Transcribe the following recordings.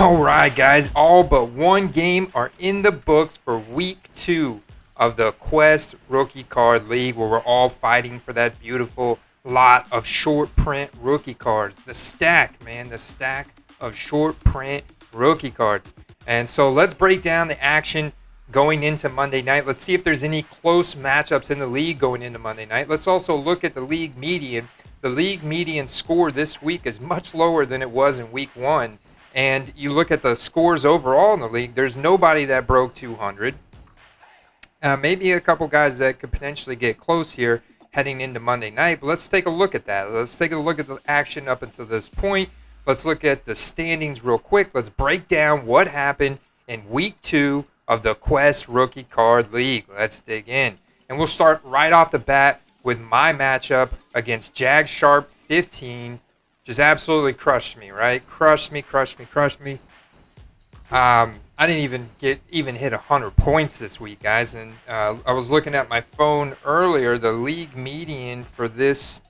All right, guys, all but one game are in the books for week 2 of the Quest Rookie Card League, where we're all fighting for that beautiful lot of short print rookie cards. The stack, man, the stack of short print rookie cards. And so let's break down the action going into Monday night. Let's see if there's any close matchups in the league going into Monday night. Let's also look at the league median. The league median score this week is much lower than it was in week 1. And you look at the scores overall in the league, there's nobody that broke 200. Maybe a couple guys that could potentially get close here heading into Monday night. But let's take a look at that. Let's take a look at the action up until this point. Let's look at the standings real quick. Let's break down what happened in week 2 of the Quest Rookie Card League. Let's dig in. And we'll start right off the bat with my matchup against Jag Sharp 15. Just absolutely crushed me, right? Crushed me. I didn't even hit 100 points this week, guys. And I was looking at my phone earlier. The league median for this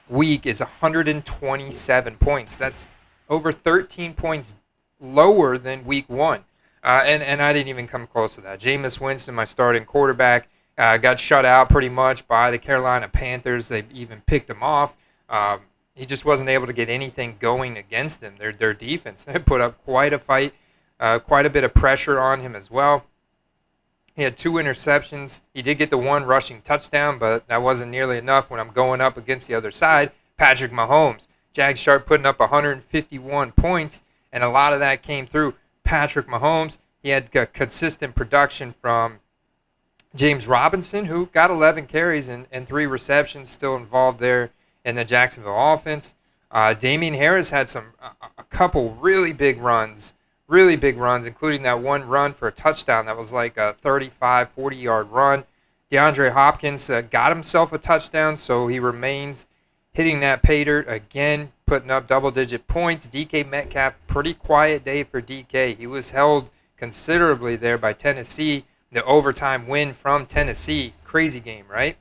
week is 127 points. That's over 13 points lower than week 1. And I didn't even come close to that. Jameis Winston, my starting quarterback, got shut out pretty much by the Carolina Panthers. They even picked him off. He just wasn't able to get anything going against them. Their defense put up quite a fight, quite a bit of pressure on him as well. He had 2 interceptions. He did get the 1 rushing touchdown, but that wasn't nearly enough when I'm going up against the other side, Patrick Mahomes. Jag Sharp putting up 151 points, and a lot of that came through Patrick Mahomes. He had consistent production from James Robinson, who got 11 carries and 3 receptions, still involved there in the Jacksonville offense. Damian Harris had a couple really big runs, including that 1 run for a touchdown that was like a 35, 40-yard run. DeAndre Hopkins got himself a touchdown, so he remains hitting that pay dirt again, putting up double-digit points. DK Metcalf, pretty quiet day for DK. He was held considerably there by Tennessee. The overtime win from Tennessee, crazy game, right?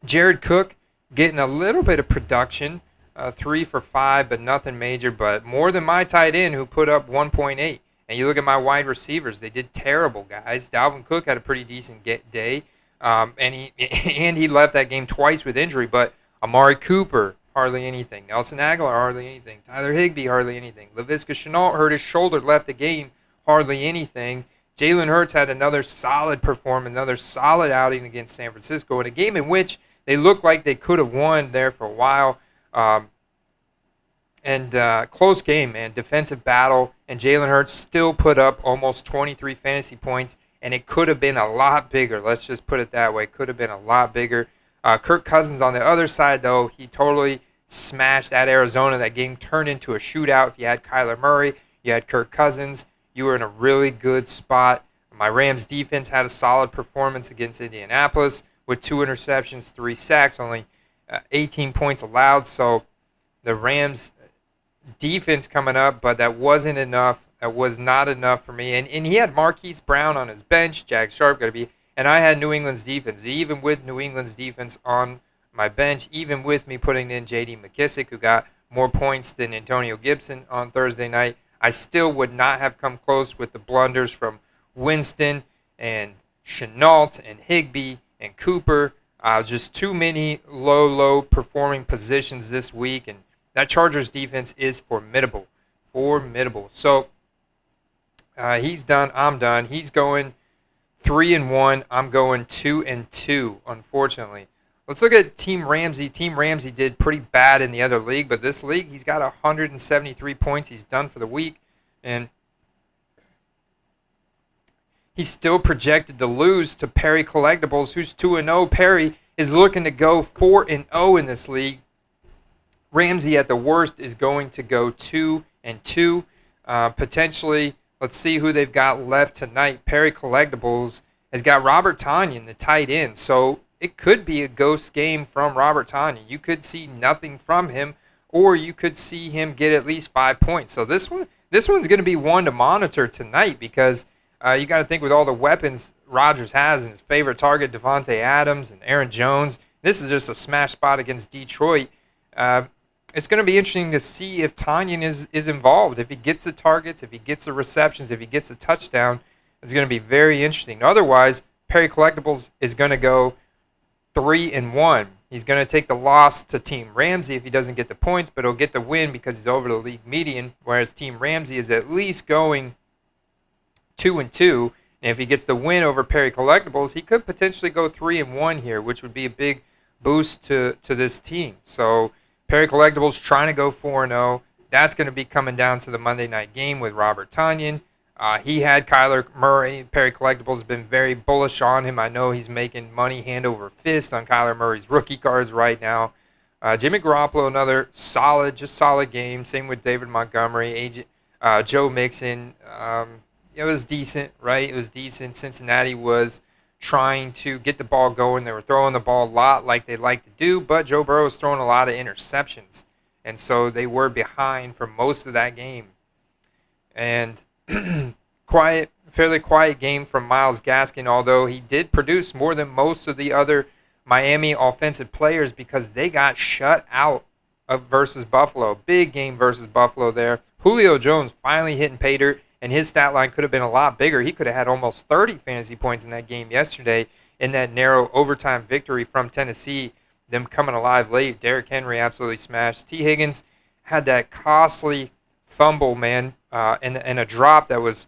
Jared Cook getting a little bit of production, 3 for 5, but nothing major, but more than my tight end who put up 1.8. And you look at my wide receivers, they did terrible, guys. Dalvin Cook had a pretty decent day, and he left that game twice with injury, but Amari Cooper, hardly anything. Nelson Aguilar, hardly anything. Tyler Higbee, hardly anything. Laviska Shenault hurt his shoulder, left the game, hardly anything. Jalen Hurts had another solid performance, another solid outing against San Francisco in a game in which they looked like they could have won there for a while. Close game, man. Defensive battle. And Jalen Hurts still put up almost 23 fantasy points. And it could have been a lot bigger. Let's just put it that way. Could have been a lot bigger. Kirk Cousins on the other side, though, he totally smashed at Arizona. That game turned into a shootout. If you had Kyler Murray, you had Kirk Cousins, you were in a really good spot. My Rams defense had a solid performance against Indianapolis with 2 interceptions, 3 sacks, only 18 points allowed. So the Rams defense coming up, but that wasn't enough. That was not enough for me. And he had Marquise Brown on his bench. Jag Sharp got to be. And I had New England's defense. Even with New England's defense on my bench, even with me putting in J.D. McKissick, who got more points than Antonio Gibson on Thursday night, I still would not have come close with the blunders from Winston and Shenault and Higbee and Cooper. Just too many low performing positions this week, and that Chargers defense is formidable. So he's done. I'm done. He's going 3-1. I'm going 2-2, unfortunately. Let's look at Team Ramsey. Team Ramsey did pretty bad in the other league, but this league, he's got 173 points. He's done for the week, and he's still projected to lose to Perry Collectibles, who's 2-0. Perry is looking to go 4-0 in this league. Ramsey, at the worst, is going to go 2-2. Potentially, let's see who they've got left tonight. Perry Collectibles has got Robert Tonyan, the tight end. So it could be a ghost game from Robert Tonyan. You could see nothing from him, or you could see him get at least 5 points. So this one's going to be one to monitor tonight, because you got to think with all the weapons Rodgers has and his favorite target, Devontae Adams and Aaron Jones, this is just a smash spot against Detroit. it's going to be interesting to see if Tanyan is involved. If he gets the targets, if he gets the receptions, if he gets the touchdown, it's going to be very interesting. Otherwise, Perry Collectibles is going to go 3-1. He's going to take the loss to Team Ramsey if he doesn't get the points, but he'll get the win because he's over the league median, whereas Team Ramsey is at least going 2-2. And if he gets the win over Perry Collectibles, he could potentially go 3-1 here, which would be a big boost to this team. So Perry Collectibles trying to go 4-0. That's going to be coming down to the Monday night game with Robert Tanyan. He had Kyler Murray. Perry Collectibles has been very bullish on him. I know he's making money hand over fist on Kyler Murray's rookie cards right now. Jimmy Garoppolo, another solid game. Same with David Montgomery. Joe Mixon. It was decent, right? It was decent. Cincinnati was trying to get the ball going. They were throwing the ball a lot like they like to do, but Joe Burrow was throwing a lot of interceptions. And so they were behind for most of that game. And fairly quiet game from Myles Gaskin, although he did produce more than most of the other Miami offensive players because they got shut out versus Buffalo. Big game versus Buffalo there. Julio Jones finally hitting pay dirt, and his stat line could have been a lot bigger. He could have had almost 30 fantasy points in that game yesterday in that narrow overtime victory from Tennessee, them coming alive late. Derrick Henry absolutely smashed. T. Higgins had that costly fumble, man, and a drop that was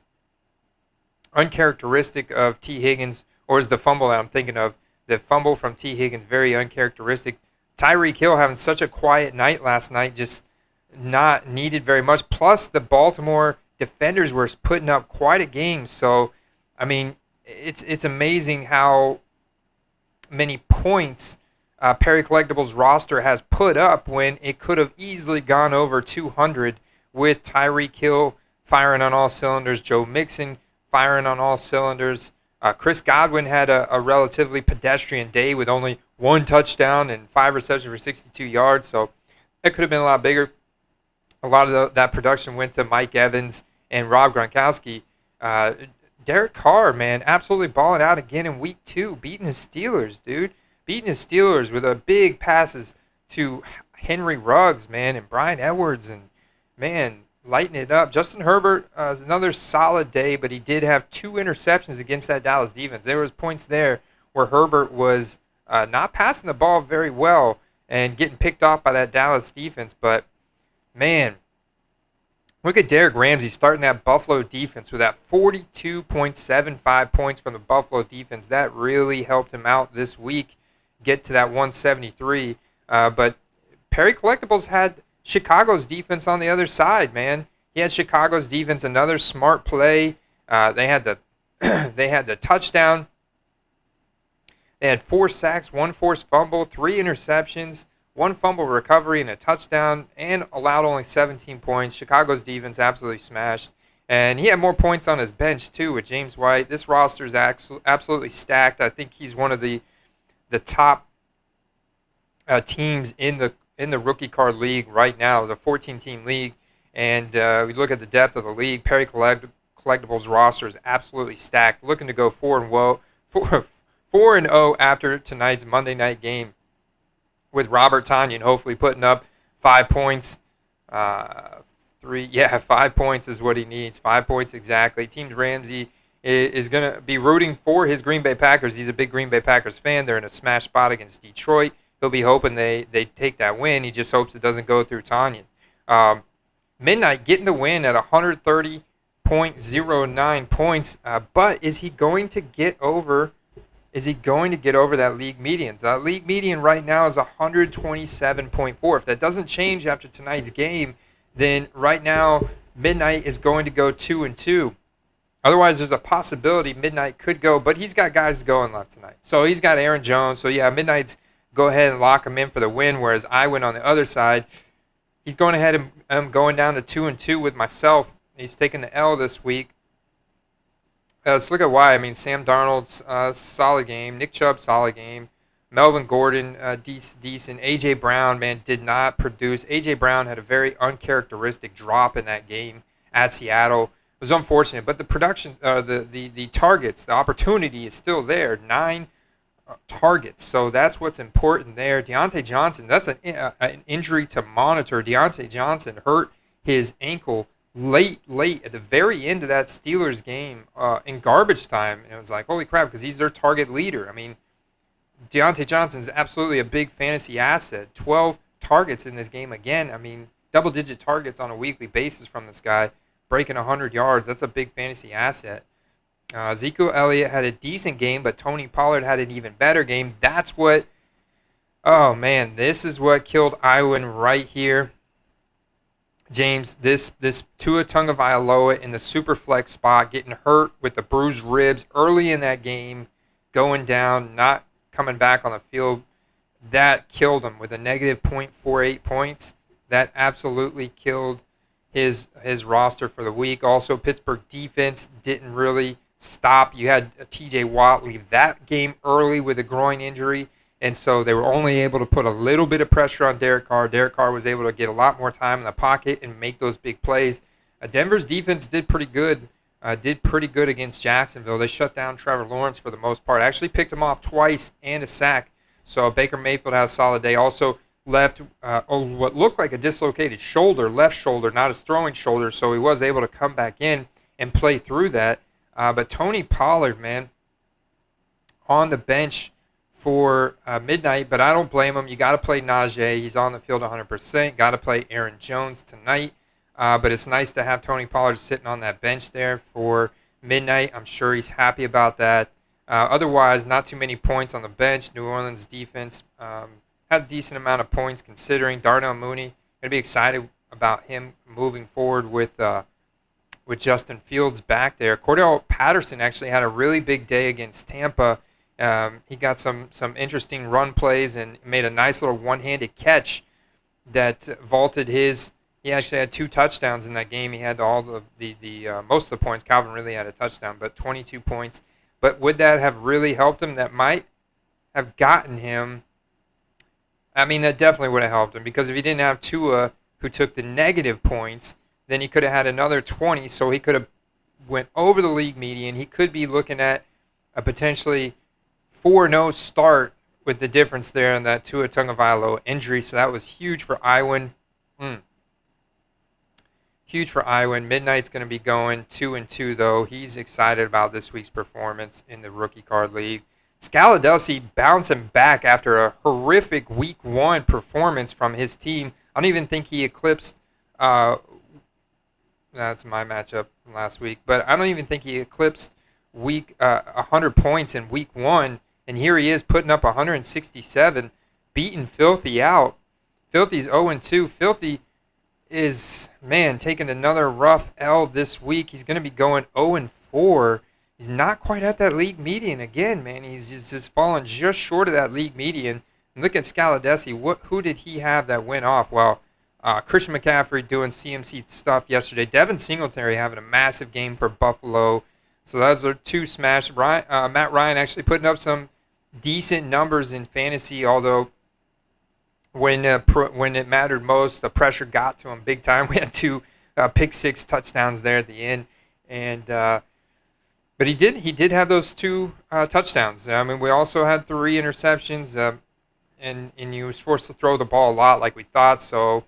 uncharacteristic of T. Higgins, or is the fumble that I'm thinking of, the fumble from T. Higgins, very uncharacteristic. Tyreek Hill having such a quiet night last night, just not needed very much. Plus, the Baltimore defenders were putting up quite a game. So, I mean, it's amazing how many points Perry Collectibles roster has put up when it could have easily gone over 200 with Tyreek Hill firing on all cylinders, Joe Mixon firing on all cylinders. Chris Godwin had a relatively pedestrian day with only one touchdown and 5 receptions for 62 yards, so it could have been a lot bigger. A lot of that production went to Mike Evans and Rob Gronkowski. Derek Carr, man, absolutely balling out again in week 2, beating the Steelers, dude. Beating the Steelers with a big passes to Henry Ruggs, man, and Brian Edwards, and, man, lighting it up. Justin Herbert, another solid day, but he did have 2 interceptions against that Dallas defense. There was points there where Herbert was not passing the ball very well and getting picked off by that Dallas defense. But, man, look at Derek Ramsey starting that Buffalo defense with that 42.75 points from the Buffalo defense. That really helped him out this week, get to that 173. But Perry Collectibles had Chicago's defense on the other side, man. He had Chicago's defense, another smart play. They had the touchdown. They had 4 sacks, 1 forced fumble, 3 interceptions, 1 fumble recovery, and a touchdown, and allowed only 17 points. Chicago's defense absolutely smashed. And he had more points on his bench, too, with James White. This roster is absolutely stacked. I think he's one of the top teams in the rookie card league right now. It's a 14-team league, and we look at the depth of the league. Perry Collectibles roster is absolutely stacked. Looking to go 4-0 after tonight's Monday night game with Robert Tanyan, hopefully putting up 5 points. 5 points is what he needs. 5 points exactly. Team Ramsey is going to be rooting for his Green Bay Packers. He's a big Green Bay Packers fan. They're in a smash spot against Detroit. He'll be hoping they take that win. He just hopes it doesn't go through Tanyan. Midnight getting the win at 130.09 points. But is he going to get over? Is he going to get over that league median? The league median right now is 127.4. If that doesn't change after tonight's game, then right now Midnight is going to go 2-2. Otherwise, there's a possibility Midnight could go, but he's got guys going left tonight. So he's got Aaron Jones. So yeah, Midnight's go ahead and lock him in for the win, whereas I went on the other side. He's going ahead and going down to 2-2 with myself. He's taking the L this week. Let's look at why. I mean, Sam Darnold's solid game. Nick Chubb, solid game. Melvin Gordon, decent. A.J. Brown, man, did not produce. A.J. Brown had a very uncharacteristic drop in that game at Seattle. It was unfortunate, but the production, the targets, the opportunity is still there. 9 targets. So that's what's important there. Deontay Johnson, that's an injury to monitor. Deontay Johnson hurt his ankle late at the very end of that Steelers game in garbage time. And it was like, holy crap, because he's their target leader. I mean, Deontay Johnson is absolutely a big fantasy asset. 12 targets in this game again. I mean, double-digit targets on a weekly basis from this guy, breaking 100 yards. That's a big fantasy asset. Ezekiel Elliott had a decent game, but Tony Pollard had an even better game. That's what, oh man, this is what killed Iwan right here. James, this Tua Tagovailoa in the super flex spot, getting hurt with the bruised ribs early in that game, going down, not coming back on the field, that killed him with a negative .48 points. That absolutely killed his roster for the week. Also, Pittsburgh defense didn't really stop. You had TJ Watt leave that game early with a groin injury, and so they were only able to put a little bit of pressure on Derek Carr. Derek Carr was able to get a lot more time in the pocket and make those big plays. Denver's defense did pretty good. Against Jacksonville. They shut down Trevor Lawrence for the most part. Actually picked him off twice and a sack. So Baker Mayfield had a solid day. Also left what looked like a dislocated shoulder, left shoulder, not his throwing shoulder. So he was able to come back in and play through that. But Tony Pollard, man, on the bench for midnight, but I don't blame him. You got to play Najee. He's on the field 100%. Got to play Aaron Jones tonight. But it's nice to have Tony Pollard sitting on that bench there for midnight. I'm sure he's happy about that. Otherwise, not too many points on the bench. New Orleans defense had a decent amount of points considering. Darnell Mooney, going to be excited about him moving forward with Justin Fields back there. Cordell Patterson actually had a really big day against Tampa. He got some interesting run plays and made a nice little one-handed catch that vaulted his. He actually had 2 touchdowns in that game. He had all the most of the points. Calvin really had a touchdown, but 22 points. But would that have really helped him? That might have gotten him. I mean, that definitely would have helped him because if he didn't have Tua, who took the negative points, then he could have had another 20. So he could have went over the league median. He could be looking at a potentially 4-0 start with the difference there in that Tua Tagovailoa injury. So that was huge for Iwan. Huge for Iwan. Midnight's going to be going 2-2, though. He's excited about this week's performance in the Rookie Card League. Scaladelsi bouncing back after a horrific Week 1 performance from his team. I don't even think he eclipsed that's my matchup from last week. But I don't even think he eclipsed 100 points in Week 1. And here he is putting up 167, beating Filthy out. Filthy's 0-2. Filthy is, man, taking another rough L this week. He's going to be going 0-4. He's not quite at that league median again, man. He's just falling just short of that league median. And look at Scaladelsi. Who did he have that went off? Well, Christian McCaffrey doing CMC stuff yesterday. Devin Singletary having a massive game for Buffalo. So those are 2 smash. Matt Ryan actually putting up some decent numbers in fantasy, although when it mattered most, the pressure got to him big time. We had 2 pick 6 touchdowns there at the end, and but he did have those 2 touchdowns. I mean, we also had 3 interceptions, and he was forced to throw the ball a lot, like we thought. So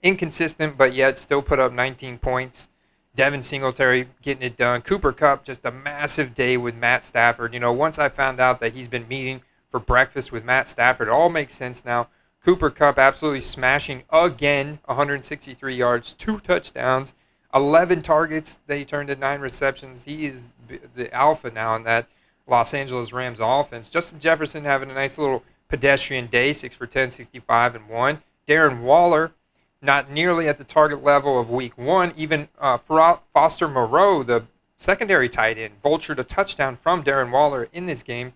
inconsistent, but yet still put up 19 points. Devin Singletary getting it done. Cooper Kupp, just a massive day with Matt Stafford. Once I found out that he's been meeting for breakfast with Matt Stafford, it all makes sense now. Cooper Kupp absolutely smashing again, 163 yards, 2 touchdowns, 11 targets that he turned to 9 receptions. He is the alpha now in that Los Angeles Rams offense. Justin Jefferson having a nice little pedestrian day, 6 for 10, 65 and 1. Darren Waller, not nearly at the target level of Week 1. Even Foster Moreau, the secondary tight end, vultured a touchdown from Darren Waller in this game.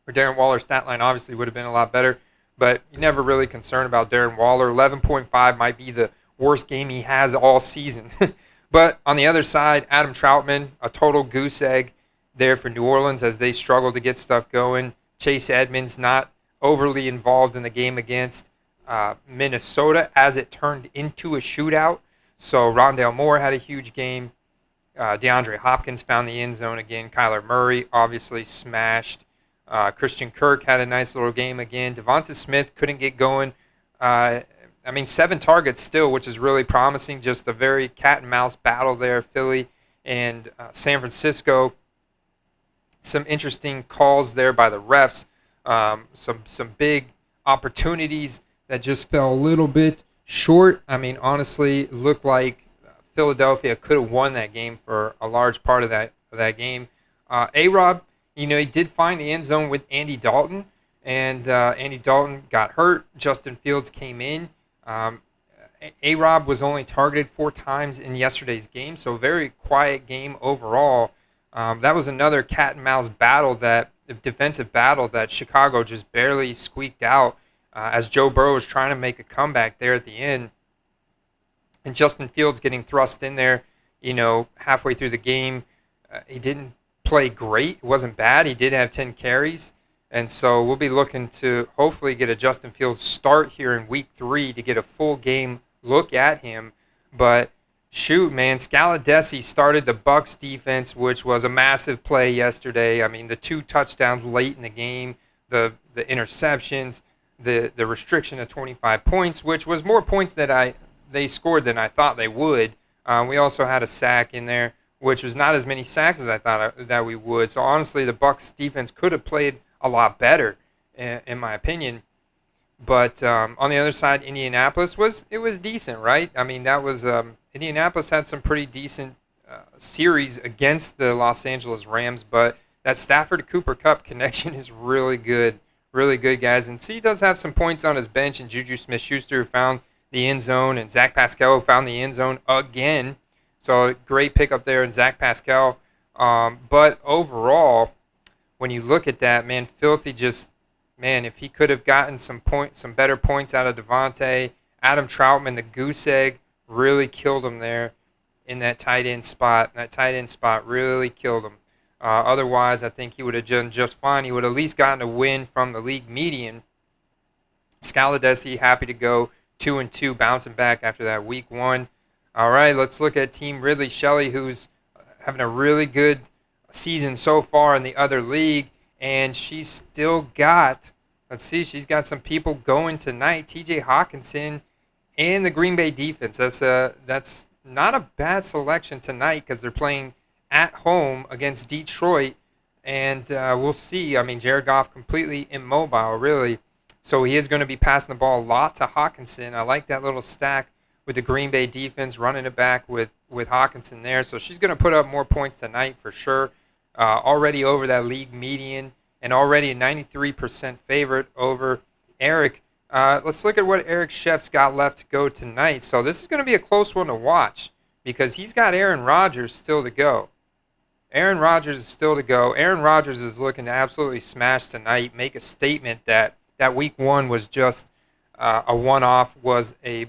Or Darren Waller's stat line obviously would have been a lot better, but you're never really concerned about Darren Waller. 11.5 might be the worst game he has all season. But on the other side, Adam Troutman, a total goose egg there for New Orleans as they struggle to get stuff going. Chase Edmonds not overly involved in the game against Minnesota as it turned into a shootout. So Rondale Moore had a huge game. DeAndre Hopkins found the end zone again. Kyler Murray obviously smashed. Christian Kirk had a nice little game again. Devonta Smith couldn't get going. I mean, 7 targets still, which is really promising. Just a very cat and mouse battle there, Philly and San Francisco. Some interesting calls there by the refs. Some big opportunities that just fell a little bit short. I mean, honestly, looked like Philadelphia could have won that game for a large part of that game. A-Rob, he did find the end zone with Andy Dalton, and Andy Dalton got hurt. Justin Fields came in. A-Rob was only targeted 4 times in yesterday's game, so very quiet game overall. That was another cat and mouse battle, defensive battle that Chicago just barely squeaked out as Joe Burrow was trying to make a comeback there at the end. And Justin Fields getting thrust in there, halfway through the game. He didn't play great. It wasn't bad. He did have 10 carries. And so we'll be looking to hopefully get a Justin Fields start here in week 3 to get a full game look at him. But shoot, man, Scalabrine started the Bucs defense, which was a massive play yesterday. I mean, the 2 touchdowns late in the game, the interceptions, the restriction of 25 points, which was more points that they scored than I thought they would. We also had a sack in there, which was not as many sacks as I thought that we would. So honestly, the Bucs defense could have played a lot better, in my opinion. But on the other side, Indianapolis was decent, right? I mean, that was Indianapolis had some pretty decent series against the Los Angeles Rams, but that Stafford to Cooper Kupp connection is really good, guys. And C does have some points on his bench, and Juju Smith-Schuster found the end zone, and Zach Pascal found the end zone again. So great pickup there in Zach Pascal. But overall, when you look at that, man, Filthy if he could have gotten some better points out of Devontae, Adam Troutman, the goose egg, really killed him there in that tight end spot. That tight end spot really killed him. Otherwise, I think he would have done just fine. He would have at least gotten a win from the league median. Scalabrine happy to go 2-2, bouncing back after that week 1. All right, let's look at Team Ridley Shelley, who's having a really good season so far in the other league. And she's still got, she's got some people going tonight. TJ Hawkinson and the Green Bay defense. That's not a bad selection tonight because they're playing at home against Detroit. And we'll see. I mean, Jared Goff completely immobile, really. So he is going to be passing the ball a lot to Hawkinson. I like that little stack with the Green Bay defense, running it back with Hawkinson there. So she's going to put up more points tonight for sure. Already over that league median and already a 93% favorite over Eric. Let's look at what Eric Sheff's got left to go tonight. So this is going to be a close one to watch because he's got Aaron Rodgers still to go. Aaron Rodgers is still to go. Aaron Rodgers is looking to absolutely smash tonight, make a statement that week 1 was just a one-off, was a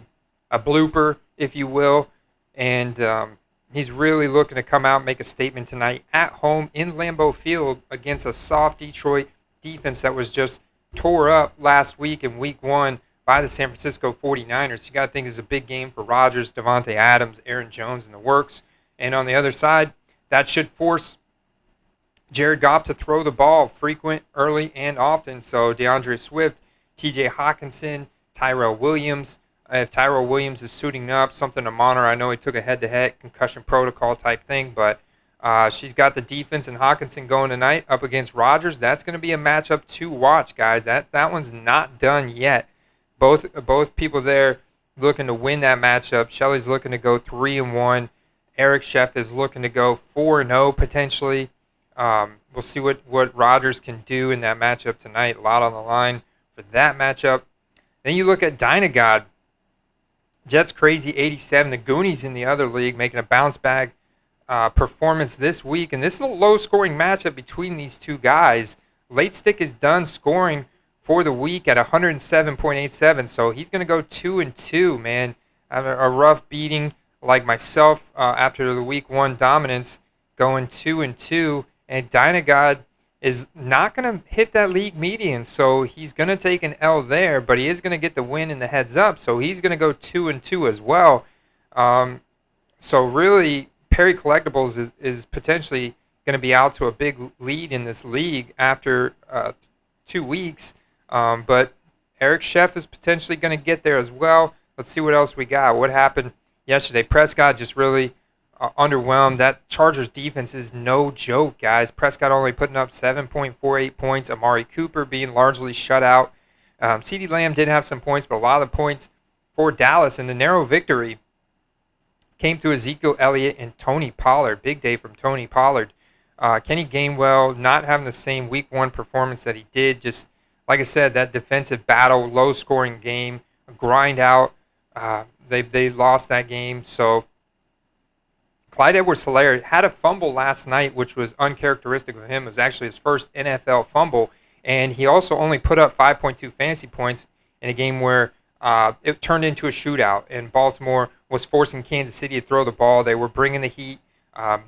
blooper, if you will. And he's really looking to come out and make a statement tonight at home in Lambeau Field against a soft Detroit defense that was just tore up last week in week 1 by the San Francisco 49ers. You got to think it's a big game for Rodgers, Devontae Adams, Aaron Jones in the works. And on the other side, that should force Jared Goff to throw the ball frequent, early, and often. So DeAndre Swift, TJ Hawkinson, Tyrell Williams. If Tyrell Williams is suiting up, something to monitor. I know he took a head-to-head concussion protocol type thing, but she's got the defense and Hawkinson going tonight up against Rodgers. That's going to be a matchup to watch, guys. That one's not done yet. Both people there looking to win that matchup. Shelley's looking to go 3-1. Eric Sheff is looking to go 4-0 potentially. We'll see what Rodgers can do in that matchup tonight. A lot on the line for that matchup. Then you look at Dynagod. Jets Crazy 87, the Goonies in the other league, making a bounce-back performance this week. And this is a low-scoring matchup between these two guys. Late Stick is done scoring for the week at 107.87, so he's going to go 2-2, man. A rough beating like myself after the week 1 dominance, going 2-2. And Dynagod is not going to hit that league median, so he's going to take an L there, but he is going to get the win in the heads up, so he's going to go 2-2 as well. So really Perry Collectibles is potentially going to be out to a big lead in this league after 2 weeks. But Eric Sheff is potentially going to get there as well. Let's see what else we got. What happened yesterday? Prescott just really underwhelmed. That Chargers defense is no joke, guys. Prescott only putting up 7.48 points. Amari Cooper being largely shut out. CeeDee Lamb did have some points, but a lot of the points for Dallas in the narrow victory came through Ezekiel Elliott and Tony Pollard. Big day from Tony Pollard. Kenny Gainwell not having the same week 1 performance that he did. Just like I said, that defensive battle, low-scoring game, grind out. They lost that game. So Clyde Edwards-Helaire had a fumble last night, which was uncharacteristic of him. It was actually his first NFL fumble. And he also only put up 5.2 fantasy points in a game where it turned into a shootout. And Baltimore was forcing Kansas City to throw the ball. They were bringing the heat.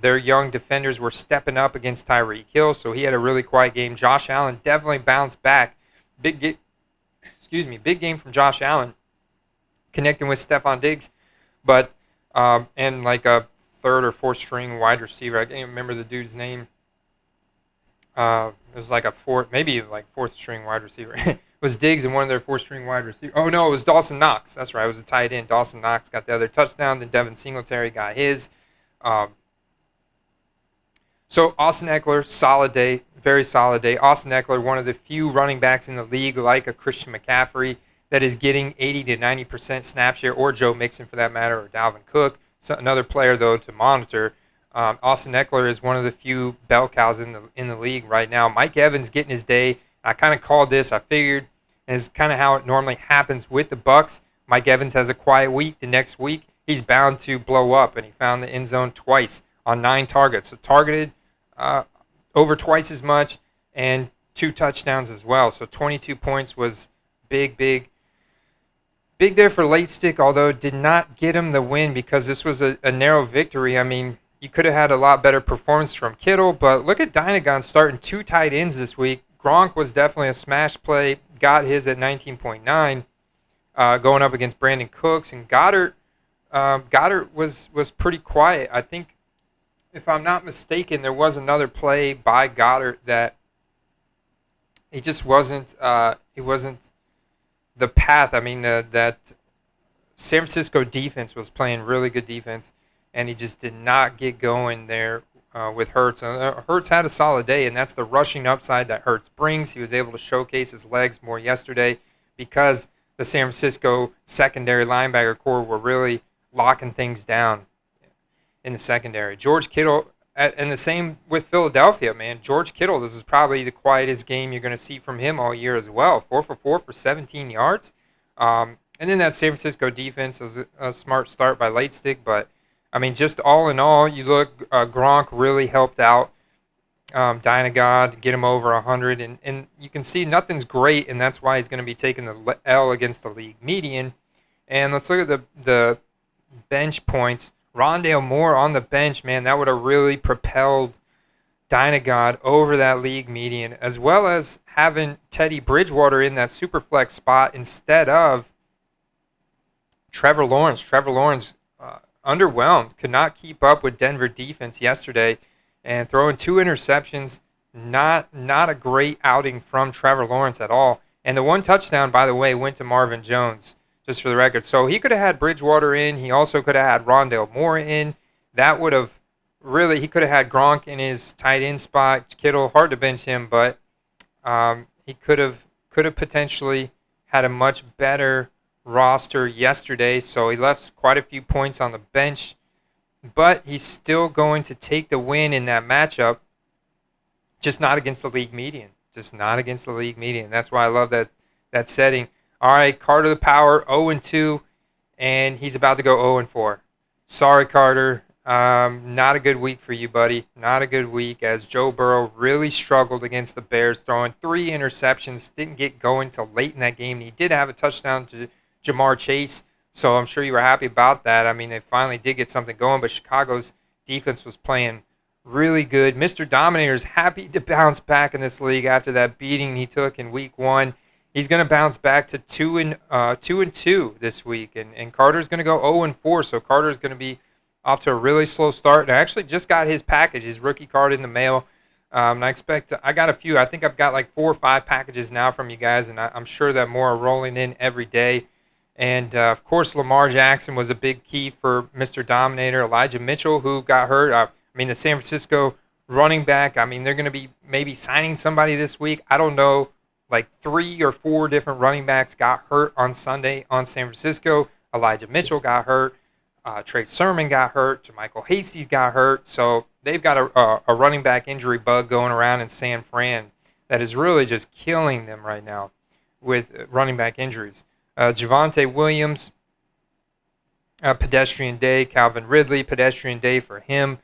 Their young defenders were stepping up against Tyreek Hill, so he had a really quiet game. Josh Allen definitely bounced back. Big game from Josh Allen, connecting with Stephon Diggs, but and like a third or fourth string wide receiver. I can't even remember the dude's name. It was like fourth string wide receiver. It was Diggs and one of their fourth string wide receivers. Oh no, it was Dawson Knox. That's right, it was a tight end. Dawson Knox got the other touchdown. Then Devin Singletary got his. So Austin Eckler, solid day, very solid day. Austin Eckler, one of the few running backs in the league, like a Christian McCaffrey, that is getting 80 to 90% snap share, or Joe Mixon for that matter, or Dalvin Cook. So another player though to monitor. Austin Eckler is one of the few bell cows in the league right now. Mike Evans getting his day. I kind of called this. I figured, and it's kind of how it normally happens with the Bucs. Mike Evans has a quiet week. The next week he's bound to blow up, and he found the end zone twice on 9 targets. So targeted over twice as much and 2 touchdowns as well. So 22 points was big there for Late Stick, although it did not get him the win because this was a narrow victory. I mean, you could have had a lot better performance from Kittle, but look at Dynagon starting 2 tight ends this week. Gronk was definitely a smash play, got his at 19.9, going up against Brandon Cooks, and Goddard was pretty quiet. I think, if I'm not mistaken, there was another play by Goddard that he just wasn't. It wasn't the path. I mean, that San Francisco defense was playing really good defense, and he just did not get going there with Hurts. Hurts had a solid day, and that's the rushing upside that Hurts brings. He was able to showcase his legs more yesterday because the San Francisco secondary linebacker core were really locking things down in the secondary. George Kittle, and the same with Philadelphia, man. George Kittle, this is probably the quietest game you're going to see from him all year as well. 4 for 4 for 17 yards. And then that San Francisco defense was a smart start by Late Stick, but I mean, just all in all, you look, Gronk really helped out Dynagod, get him over 100, and you can see nothing's great, and that's why he's going to be taking the L against the league median. And let's look at the bench points. Rondale Moore on the bench, man, that would have really propelled Dynagod over that league median, as well as having Teddy Bridgewater in that super flex spot instead of Trevor Lawrence. Trevor Lawrence underwhelmed, could not keep up with Denver defense yesterday, and throwing 2 interceptions. Not a great outing from Trevor Lawrence at all. And the 1 touchdown, by the way, went to Marvin Jones, just for the record. So he could have had Bridgewater in. He also could have had Rondale Moore in. That would have really, he could have had Gronk in his tight end spot. Kittle, hard to bench him, but he could have potentially had a much better roster yesterday. So he left quite a few points on the bench, but he's still going to take the win in that matchup, just not against the league median. Just not against the league median. That's why I love that setting. All right, Carter the Power, 0-2, and he's about to go 0-4. Sorry, Carter. Not a good week for you, buddy. Not a good week, as Joe Burrow really struggled against the Bears, throwing 3 interceptions, didn't get going till late in that game. He did have a touchdown to Jamar Chase, so I'm sure you were happy about that. I mean, they finally did get something going, but Chicago's defense was playing really good. Mr. Dominator's happy to bounce back in this league after that beating he took in week 1. He's going to bounce back to 2-2 this week, and Carter's going to go 0-4. So Carter's going to be off to a really slow start. And I actually just got his package, his rookie card in the mail. And I got a few. I think I've got like 4 or 5 packages now from you guys, and I'm sure that more are rolling in every day. And, of course, Lamar Jackson was a big key for Mr. Dominator. Elijah Mitchell, who got hurt. I mean, the San Francisco running back, I mean, they're going to be maybe signing somebody this week. I don't know. Like 3 or 4 different running backs got hurt on Sunday on San Francisco. Elijah Mitchell got hurt. Trey Sermon got hurt. JaMychal Hasty got hurt. So they've got a running back injury bug going around in San Fran that is really just killing them right now with running back injuries. Javonte Williams, pedestrian day. Calvin Ridley, pedestrian day for him.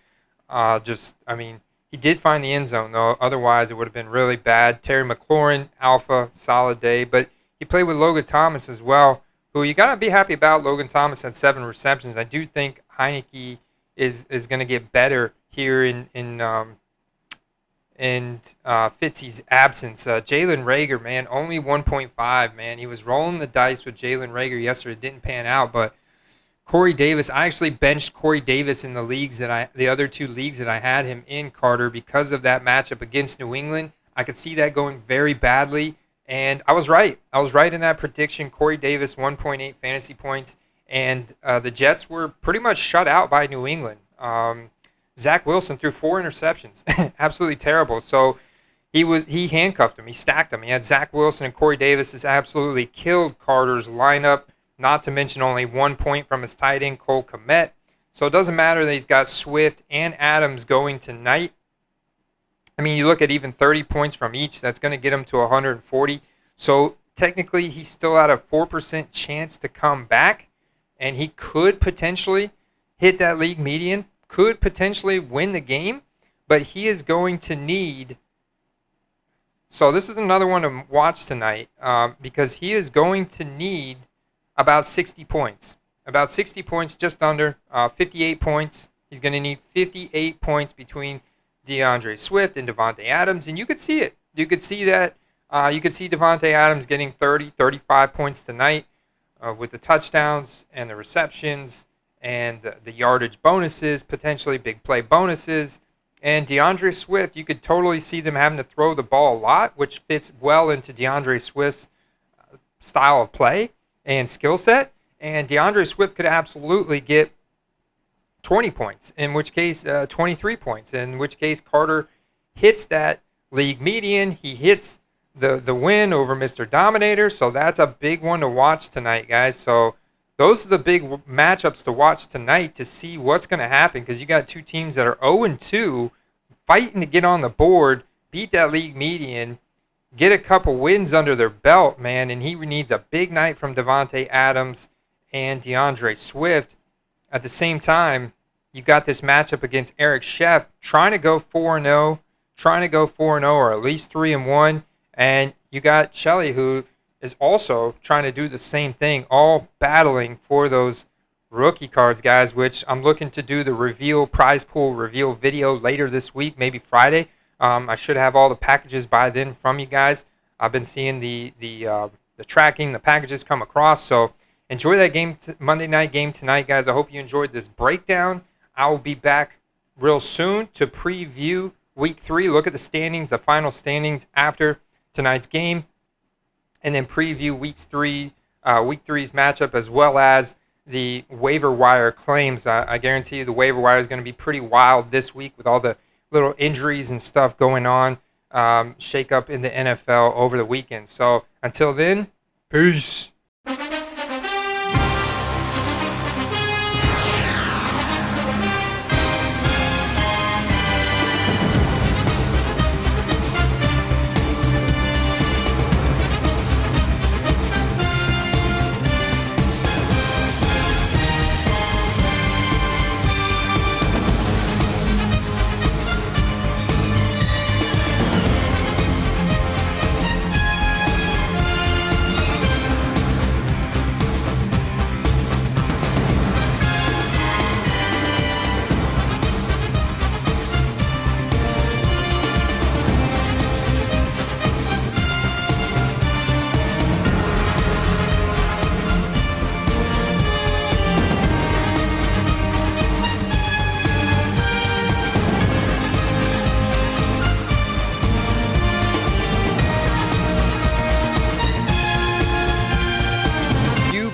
He did find the end zone, though. Otherwise, it would have been really bad. Terry McLaurin, alpha, solid day. But he played with Logan Thomas as well, who you got to be happy about. Logan Thomas had 7 receptions. I do think Heineke is going to get better here in Fitzy's absence. Jalen Reagor, man, only 1.5, man. He was rolling the dice with Jalen Reagor yesterday. It didn't pan out, but Corey Davis, I actually benched Corey Davis in the other 2 leagues that I had him in, Carter, because of that matchup against New England. I could see that going very badly, and I was right. I was right in that prediction. Corey Davis, 1.8 fantasy points, and the Jets were pretty much shut out by New England. Zach Wilson threw 4 interceptions. Absolutely terrible. So he handcuffed him. He stacked him. He had Zach Wilson and Corey Davis has absolutely killed Carter's lineup. Not to mention only 1 point from his tight end, Cole Kmet. So it doesn't matter that he's got Swift and Adams going tonight. I mean, you look at even 30 points from each, that's going to get him to 140. So technically, he's still at a 4% chance to come back, and he could potentially hit that league median, could potentially win the game, but he is going to need. So this is another one to watch tonight because he is going to need about 60 points. About 60 points, just under 58 points. He's going to need 58 points between DeAndre Swift and Devontae Adams, and you could see it. You could see that. You could see Devontae Adams getting 30, 35 points tonight with the touchdowns and the receptions and the yardage bonuses, potentially big play bonuses. And DeAndre Swift, you could totally see them having to throw the ball a lot, which fits well into DeAndre Swift's style of play and skill set, and DeAndre Swift could absolutely get 20 points, in which case 23 points, in which case Carter hits that league median. He hits the win over Mr. Dominator, so that's a big one to watch tonight, guys. So those are the big matchups to watch tonight to see what's going to happen, because you got 2 teams that are 0-2 fighting to get on the board, beat that league median, get a couple wins under their belt, man, and he needs a big night from Devontae Adams and DeAndre Swift. At the same time, you got this matchup against Eric Sheff trying to go 4-0, or at least 3-1, and you got Shelley, who is also trying to do the same thing, all battling for those rookie cards, guys, which I'm looking to do the prize pool reveal video later this week, maybe Friday. I should have all the packages by then from you guys. I've been seeing the tracking, the packages come across. So enjoy that game, Monday night game tonight, guys. I hope you enjoyed this breakdown. I will be back real soon to preview Week 3. Look at the standings, the final standings after tonight's game, and then preview Week 3's matchup, as well as the waiver wire claims. I guarantee you the waiver wire is going to be pretty wild this week with all the little injuries and stuff going on, shake up in the NFL over the weekend. So until then, peace.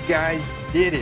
guys did it.